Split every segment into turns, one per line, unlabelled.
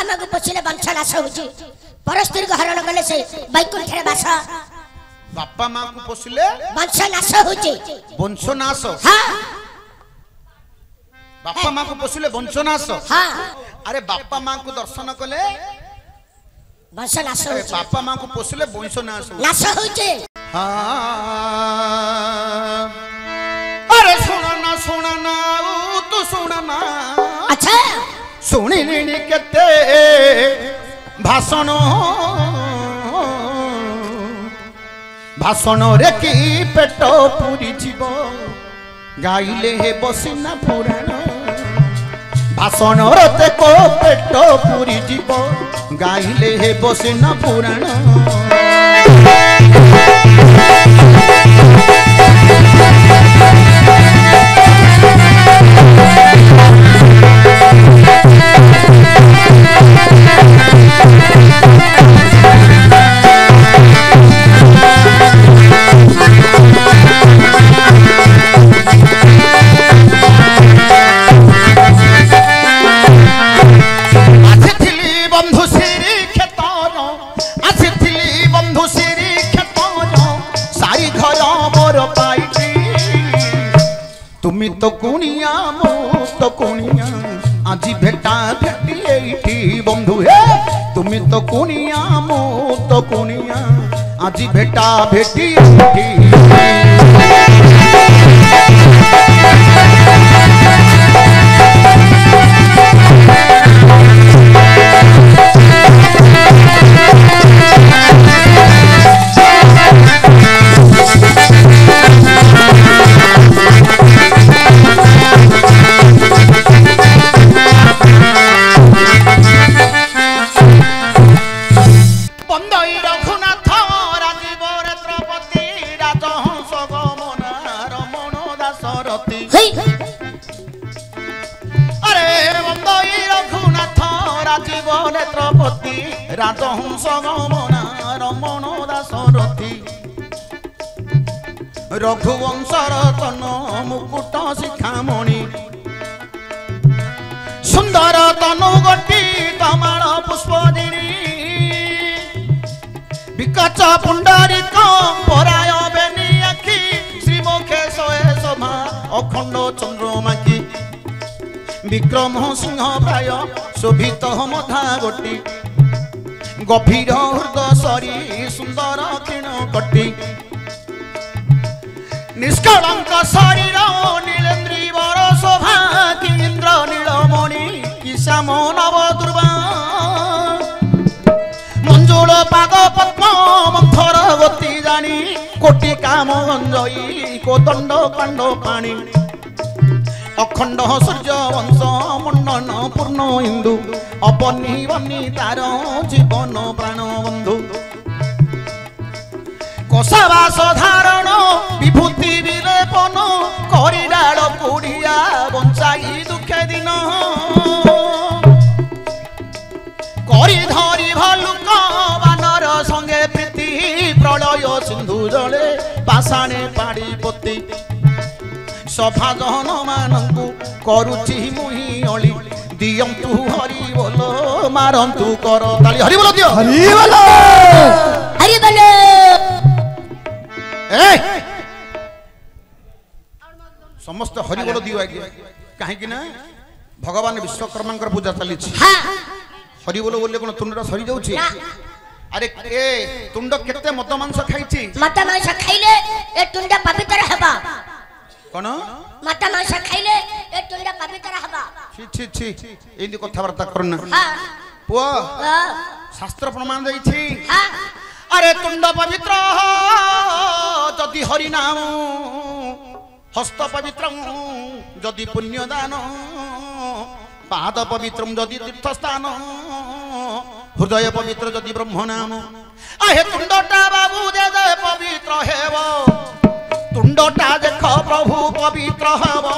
माँ को पोषिले वंश नाश होची परस्त्री को हरण कले से वैकुंठ रे वास
बापा माँ को पोषिले
वंश नाश होची
वंश नाश
हां
बापा माँ को पोषिले वंश नाश
हां
अरे बापा माँ को दर्शन कले
वंश नाश होची
बापा माँ को पोषिले वंश
नाश होची
हां अरे सुनना तू सुनना
अच्छा
सुनिनी केते भाषण भाषण रे की पेट पूरी जीव गाइले हे बसिना पुराण भाषण रते को पेट पूरी जीव गाइले हे बसिना पुराण तुमी तो कुनिया मो तो कुनिया आज भेटा भेटी एठी बंधु हे तुमी तो कुनिया मो तो कुनिया आज भेटा भेटी एठी राजहंस गमना रमण दासरथी रघुवंशर तन मुकुट शिखामणि सुंदर तनु गटी तमाल पुष्पदिनी विकच पुंडरीक पराय बेनी आखि श्रीमुखे शहे शोभा अखंड चंद्रमाखी विक्रम सिंह प्राय शोभित मधा गटी गभीर हृदय सरी सुंदर क्षीण कटी निष्कलंक शरीर नीलेन्द्री वर शोभा इंद्र नीलमणि किशाम नव दुर्वा मंजुल पाद पद्म मंथर गति जानी कोटि काम गंजई कोदंड कांड पाणी अखंड सूर्य वंश मंडन पूर्ण हिंदू अपनी बनी तार जीवन प्राण बंधु कोशावास धारण विभूति विलेपन करिडाल कुड़िया बंचाई दुखे दिन करी धरी भालुक बानर संगे प्रीति प्रलय सिंधु जले पाषाणे पाड़ी पति सभा जहन मानंकु करुची मुही अली दियंतु हरि बोलो मारंतु कर ताली हरि बोलो दियो
हरि बोलो हरि बोलो
ए समस्त हरि बोलो दियो आगे काहे कि ना भगवान विश्वकर्मा पूजा चली
हां
हरि बोलो बोले कोन तुंडा सरी जाउची अरे ए तुंड केते मत मांस खाइची
मत मांस खाइले ए तुंडा पवित्र हेबा
कोन
मत मांस खाइले ए तुंडा पवित्र हेबा
छी छी छी एंदी कथा वार्ता करना
हां
पुआ शास्त्र प्रमाण देई छी
हां
अरे तुंड पवित्र जदि हरि नाम हस्त पवित्रम जदि पुण्य दान पाद पवित्रम जदि तीर्थ स्थान हृदय पवित्र जदि ब्रह्म नाम आहे तुंडटा बाबू जे जे पवित्र हेबो तुंडटा देख प्रभु पवित्र हेबो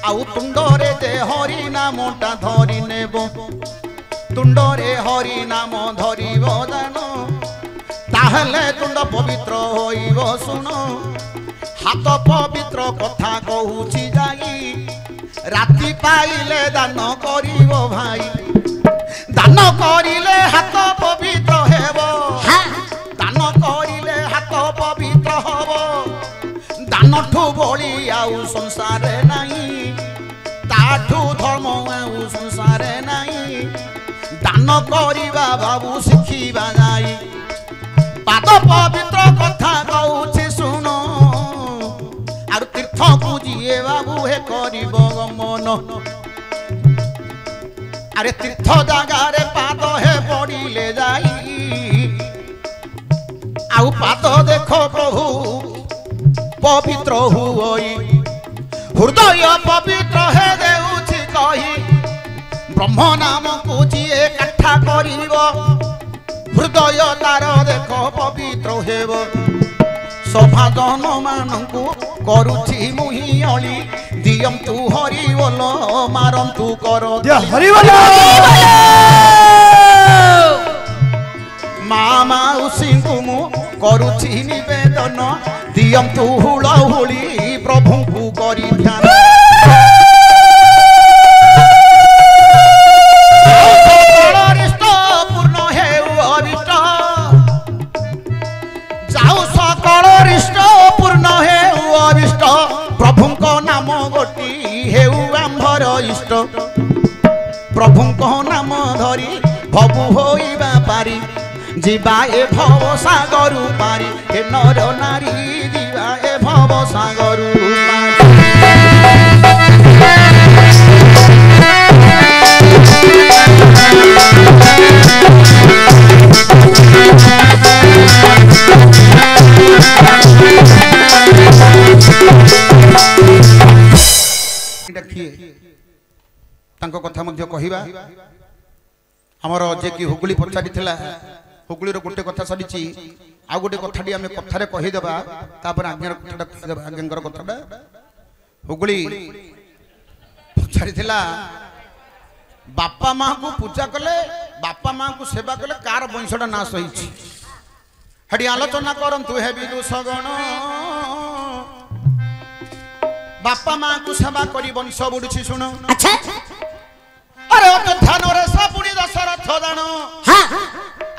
आउ तुंडरे जे हरि नामटा धरि नेबो तुंडरे हरि नाम धरिबो जानो ताहले तुंड पवित्र होइबो सुनो हाथ पवित्र कथा कहूची जाई राति पाइले दान करिबो भाई करिले हाथ पवित्र हेबो दान करिले हाथ पवित्र हबो दान ठू बळी आउ संसार नाही ताठू धर्म आउ संसार नाही दान करिबा बाबू शिखिबा जाई पाद पवित्र कथा कहूछि सुन आर तीर्थ को जिए बाबू हे करिब गमन अरे तीर्थ जगार पाद हे पड़िले जाई आउ पाद देखो प्रभु पवित्र हुई हृदय पवित्र हे देउछि कही ब्रह्म नाम को जिए काठा करिब हृदय तार देखो पवित्र हेब सभाजन मानकु करुछि मुहि अली दियंतु हरिबोल मारंतु कर
हरिबोल
मामा उसिंकु मु करुछि निवेदन दियंतु हुळहुळी प्रभुंकु करि ध्यान पूर्ण हेउ अरिष्ट जाऊ सकल रिष्ट पूर्ण हेउ अरिष्ट प्रभुंको नाम गोटी हेउ आंभर इष्ट प्रभुंको नाम धरी भबु होइबा पारी जीवा ए भव सागरु पारी हे नर नारी जीवा ए भव सागरु तांको कथा मध्य कहिबा हमर जे कि हुगुली पचारि थिला हुगुलीर गोटे कथा सरीची आ गोटे कथाटी आमे कथारे कहि देबा तापर आज्ञार कथाटा कहि देबा आज्ञांकर कथाटा हुगुली पचारि थिला बापा मां को पूजा कले बापा मां को सेवा कले कार वंशटा नाश होईची हडी आलोचना करंतु हे विदुष गण बापा मां को सेवा करी वंश बुडुची सुनो
अच्छा
अरे अयोध्या नरेश पुणी दशरथ जानो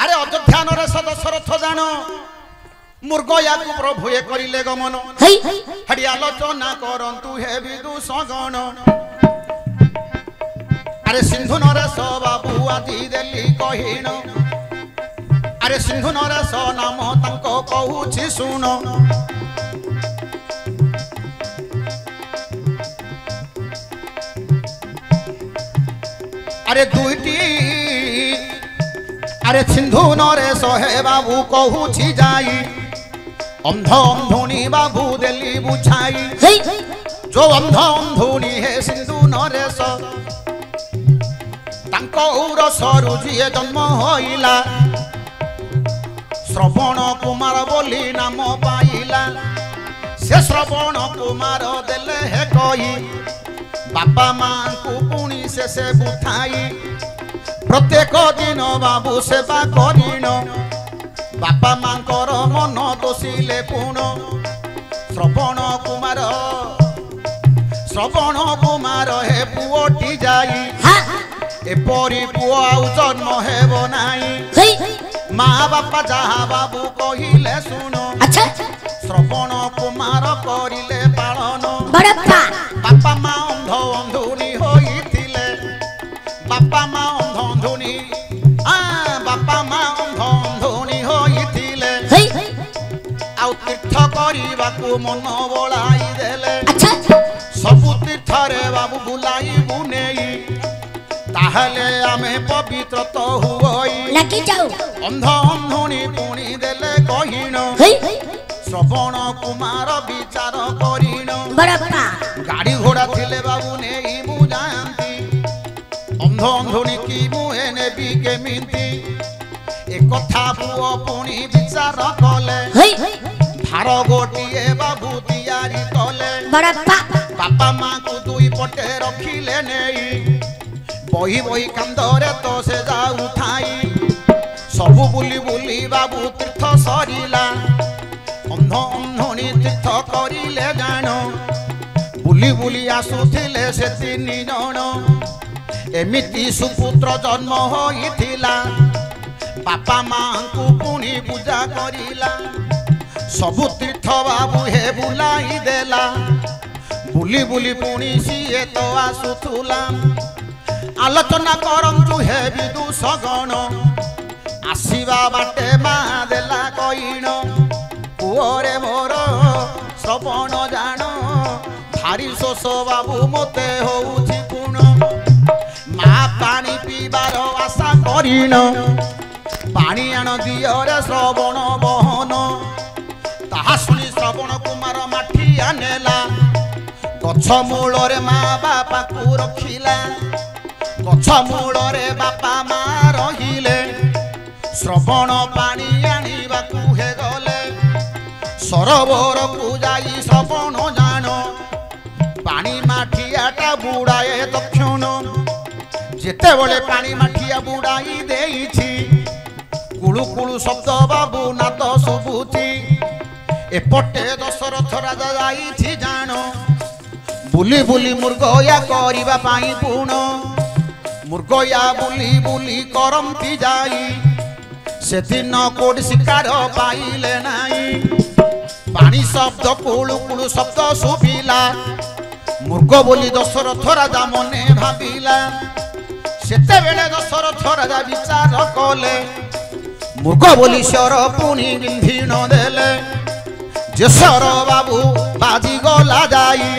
अरे अयोध्या नरेश दशरथ जानो मुर्ग याकु प्रभु ए करिले गमन हडी आलोचना करंतु हे विदुष गण अरे सिंधु नरेश बाबू आदि देली कहिण अरे सिंधु नरेश नाम तांको कहूछि सुनो अरे दुईटी अरे सिंधु नरेश हे बाबू कहूछि जाई अंध अंधुनी बाबू देली बुझाई जो अंध अंधुनी हे सिंधु नरेश तांको उरसरु जिए जन्म होइला श्रवण कुमार बोली नाम पाइला से श्रवण कुमार देले हे कही बापा मां को पुणी से बुझाई प्रत्येक दिन बाबू सेवा करिण बापा मां कर मन दोषिले पुण श्रवण कुमार हे पुओटी जाई एपरी पुओ आउ जन्म हेबो नाही माँ बापा जहा बाबू कहिले सुनो श्रवण कुमार करिले पालन बापा माँ अंध अंधुनी होइथिले बापा माँ अंध अंधुनी बापा माँ अंध अंधुनी होइथिले आउ तीर्थ करिबाकू मन बळाई देले सबु तीर्थरे बाबू बुलाई बुनेई ताहले आमे पवित्र तो हुई
लगी जाऊ
अंध अंधुनी पुणी देले कहिण श्रवण कुमार विचार करिण गाड़ी घोड़ा थिले बाबू नेई मु जानती अंध अंधुनी की मुहे नेबी केमिति ए कथा पुओ पुणी विचार कले भार गोटिए बाबू तैयारी कले बापा मां को दुई पटे रखिले नेई बही बही कांदरे तो से जाऊ थाई सबु बुली बुली बाबू तीर्थ सरिला अंध अंधुनी तीर्थ करिले जानो बुली बुली आसुथिले से तीन जण एमिति सुपुत्र जन्म होइथिला बापा माँ को पुणी पूजा करिला सबु तीर्थ बाबू हे बुलाई देला बुली बुली पुणी सीए तो आसुथुला आलोचना करंतु हे विदुषगण आसीबा बाटे मा देला कइण पुओरे मोर श्रवण जान भारी शोष बाबू मते होउछि गुण माँ पानी पीबार आशा करिण पानी आण दियरे श्रवण बहन ताहा शुणी श्रवण कुमार माठिया नेला गछ मूलरे माँ बापा को रखिला गछ मूलरे बापा माँ रहिले श्रवण पानी आनिबाकू हे गले सरोवर को जाई श्रवण जान पानी माठियाटा बुड़ाए दक्षिण जेते बड़े पानी माठिया बुड़ाई देइछि कुळु कुळु शब्द बाबू नाद शुभुछि एपटे दशरथ राजा जाइछि जान बुली बुली मृगया करिबा पाई गुण मृगया बुली बुली करंती जाई सेदिन कोड शिकार पाइले नाई पानी शब्द कुळु कुळु शब्द शुभिला मृग बोली दशरथ राजा मने भाबिला सेते बेले दशरथ राजा विचार कले मृग बोली स्वर पुणी बिंधी न देले जे स्वर बाबू बाजी गला जाई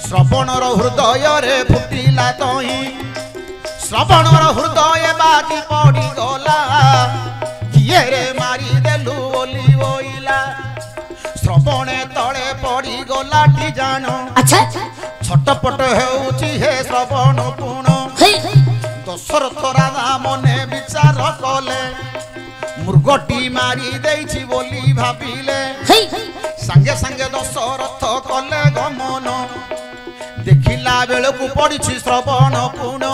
श्रवणर हृदय रे फुटिला तही श्रवणर हृदय बाजी पड़ी गला किए रे मारी देलु बोली बोइला श्रवणे तले पड़ी गला टी जानो
अच्छा
छटपट हेउछि हे श्रवण पुण दशरथ राजा मने विचार कले मृगटी मारी देइछि बोली भाबिले संगे संगे दशरथ कले गमन देखिला बेलकु पड़िछि श्रवण पुण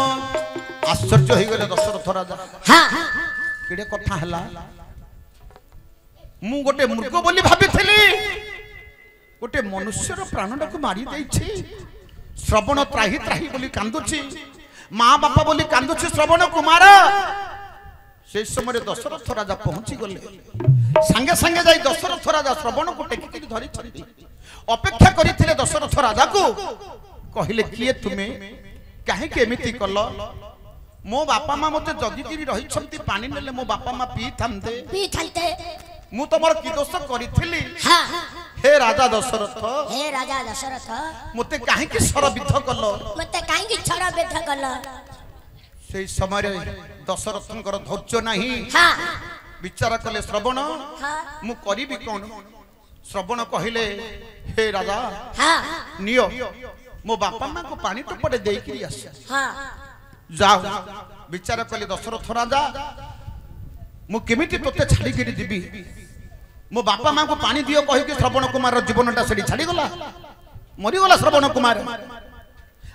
आश्चर्य हो गले दशरथ राजा
हाँ
केडे कथा हला मु गोटे मृग बोली भाबिथिली गोटे मनुष्यर प्राणटाକୁ मारी देइछि श्रवण त्राही त्राही बोली कांदुछि माँ बापा बोली कांदुछि श्रवण कुमार से समय दशरथ राजा पहुंची गले संगे संगे जाई दशरथ राजा श्रवण को टेकी धरी अपेक्षा करथिले दशरथ राजा को कहिले किए तुमे काहे के एमिति कल मो बापा माँ मते जगिकिरी रही छंती पानी नेले मो बापा माँ पी थांते मु तमर की दोष करिथिली
हाँ
हे राजा दशरथ
मते
काहे के सर विध कल से समय दशरथंकर धैर्य नहीं
हाँ
विचार कले श्रवण
हाँ
मु करिबी कोन श्रवण कहिले हे राजा
हाँ
नियो मो बापा माँ को पानी तो पड़े देइकरी आस
हाँ
जाओ विचार कले दशरथ राजा मु केमिति तोते छाड़ी गिरी दिबी मो बापा माँ को पानी दियो कहि के श्रवण कुमार जीवनटा सेडी छाड़ी गला मरी गला श्रवण कुमार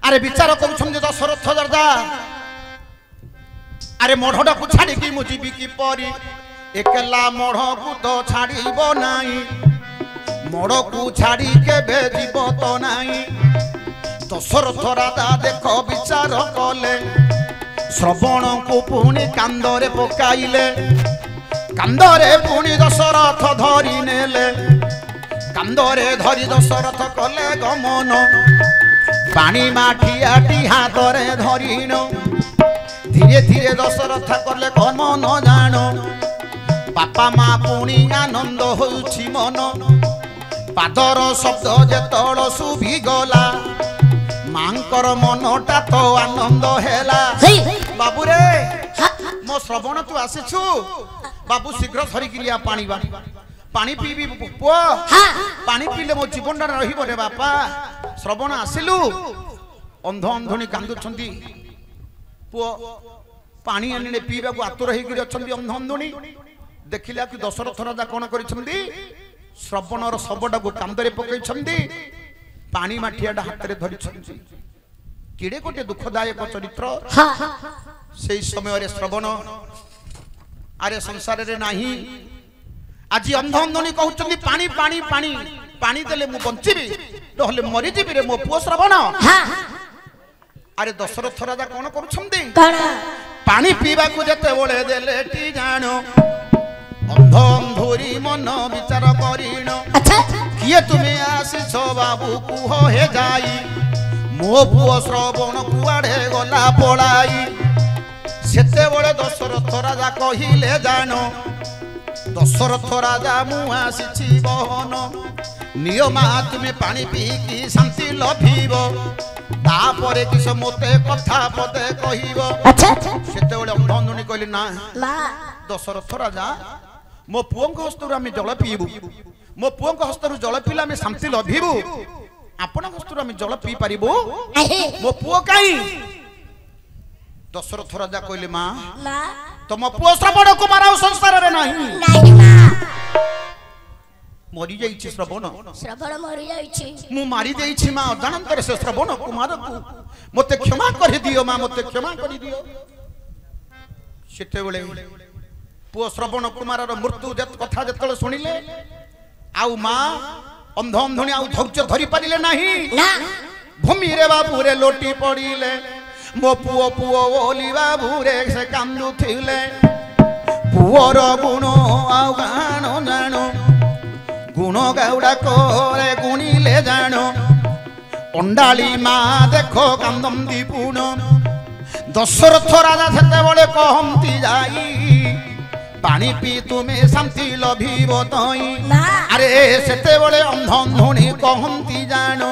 अरे विचार करूछन जे दशरथ राजा अरे मढ़टा को छाड़ी की मु जीवी की परी एकला मढ़ को तो छाड़ीबो नाही मढ़ को छाड़ी के जीव तो नाही दशरथ राजा देखो विचार कले श्रवण को पुणी कांदरे पकाइले कांदरे पुणी दशरथ धरी नेले कांदरे धरी दशरथ कले गमन पानी माठियाटी हाथरे धरिन धीरे धीरे दशरथ कले गमन जान बापा माँ पुणी आनंद होउछि मन पादर शब्द जेतळ शुभी गला मांकर मनटा तो आनंद हेला बाबूरे मो श्रवण तू आसीछु बाबू शीघ्र धरी किलिया पानी पानी पीबी पुओ पानी पीले मो जीवन रहिबो रे बापा श्रवण आसिलु अंध अंधणी कांदुछंती पुओ पानी आनिले पीबा को आतुर हेकि अछंती अंध अंधणी देखिला कि दशरथ राजा कोन करिछंती श्रवणर शबटा को कांदरे पकैछंती पानी माठियाटा हाथ में धरी किड़े गोटे दुखदायक चरित्र से समय श्रवण अरे संसार रे नाही आज अंध अंधनी कहउछंती पानी पानी पानी पानी देले मु बंचिबी नहले मरि जिबी रे मो पुओ श्रवण अरे दशरथ राजा कौन करुछंती
कौन
पानी पीवा को जते बोले देले टी जानो अंध अंधुरी मन विचार करिनो
अच्छा
किए तुम्हें आसीछ बाबू कुह हे जाई मो पुओ श्रवण कुआड़े गला पलाई सेते बड़े दशरथ राजा कहिले जानो दशरथ राजा मु आसीछि बहन नियमा तुम्हें पानी पीकी शांति लभिबो तापरे किस मते कथा पदे कहिबो
अच्छा
सेते बड़े अंधुनी कहले ना
मा
दशरथ राजा मो पुओंक हस्तरु आमे जल पीबू मो पुओंक हस्तरु जल पीला आमे शांति लभिबू आपण हस्तरु आमे जल पी पारिबू
नहीं
मो पुओ काई दशरथ राजा कहले मां
मा
तो मो पुओ श्रवण कुमार संसार रे नाही
नहीं मा
मरि जाईछि श्रवण
मरि जाईछि
मु मारी देइछि मां अजानंतर से श्रवण कुमार को मते क्षमा करि दियो मां मते क्षमा करि दियो सेते बेले पुओ श्रवण कुमार मृत्यु कथा जतले सुनिले आउ मां अंध अंधुनी आउ धैर्य धरि पारिले नाही
ना
भूमि रे बाबू रे लोटी पड़िले मो पुओ पुओ ओली बाबू रे से कांदु थिले पुओर गुण आउ गानो जानो गुण गाउडा कोरे गुणिले जानो अंडाली मां देखो कांदम दीपुण दशरथ राजा सेते बळे कहंती जाई पानी पी तुम्हें शांति लभिब तई
ना
अरे सेते बळे अंध अंधुनी कहंती जानो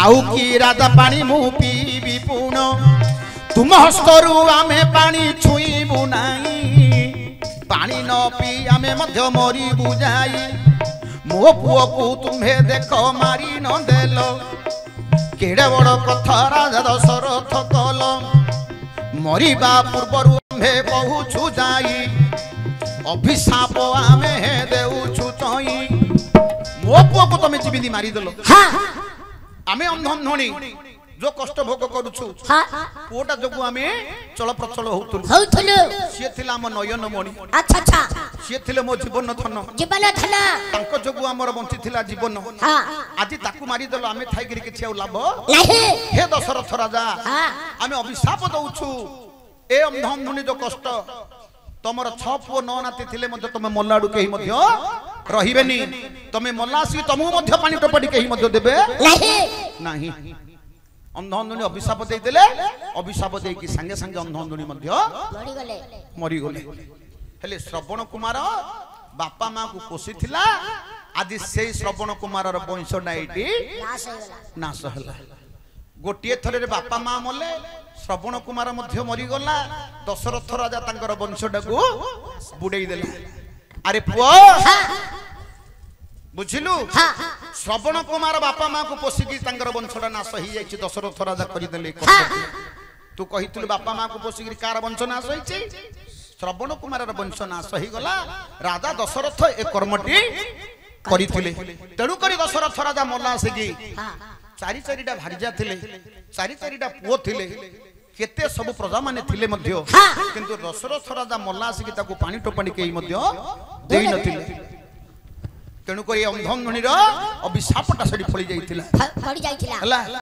आउ की राजा पानी मु पीबी पुण तुम हस्तरु आमे पानी छुईबु नाही पानी न पी आमे मध्य मरी बुझाई मो पुओ को तुम्हें देख मारी न देलो केड़े बड़ कथा राजा दशरथ कल मरिबा पूर्वरु आमे बहुछु जाई अभिशाप आमे देउछु चई मो पुओ को तुम जीविनी मारी देलो
हां
आमे अंधोनी जो कष्ट भोग करूछु
हां
पुओटा जगु आमे चल प्रचल
होउथलु
से थिला म नयन मणि
अच्छा अच्छा
से थिले मो जीवन धन
जीवन धन
तांको जगु हमर बंची थिला जीवन
हां
आजि ताकु मारी देलो आमे थाई गिरी किछि लाभ
नहीं
हे दशरथ राजा
हां
आमे अभिशाप दउछु ए अंधोनी जो कष्ट तमर 6 पुओ 9 नाती थिले मध्य तमे मल्लाडू केही मध्य रहिबेनी तमे मल्लासी तमु मध्य पानी टपडी केही मध्य देबे
नहीं
नाही अंधोनी अभिशाप दे देले अभिशाप दे कि संगे संगे अंधोनी मध्य मरी गले हेले श्रवण कुमार बापा मां को पोसी थिला आदि से श्रवण कुमार रो वंश नाइटी नाश होला गोटिए थरे रे बापा मां मले श्रवण कुमार मध्य मरी गला दशरथ राजा तांकर वंशटा को बुडेई देला अरे पुओ बुझिलु श्रवण कुमार बापा मां को पोसिकी तांकर वंशटा नाश होई जाईछि दशरथ राजा करि देले तू कहितलु बापा मां को पोसिकी कार वंश नाश होईछि श्रवण कुमार रो वंश नाश होई गला राजा दशरथ ए कर्मटी करिथिले तेणु करी दशरथ राजा मोला सेगी चारि चारिटा भारिजा थिले चारि चारिटा पुओ थिले केते सब प्रजा माने थिले मध्य किंतु दशरथ राजा मोला सेगी ताको पानी टोपानी केही मध्य देई नथिले तेणु करी अंधोनी रो अभिशापटा सडी फळी जाईथिला
पड़ी जाईथिला
हला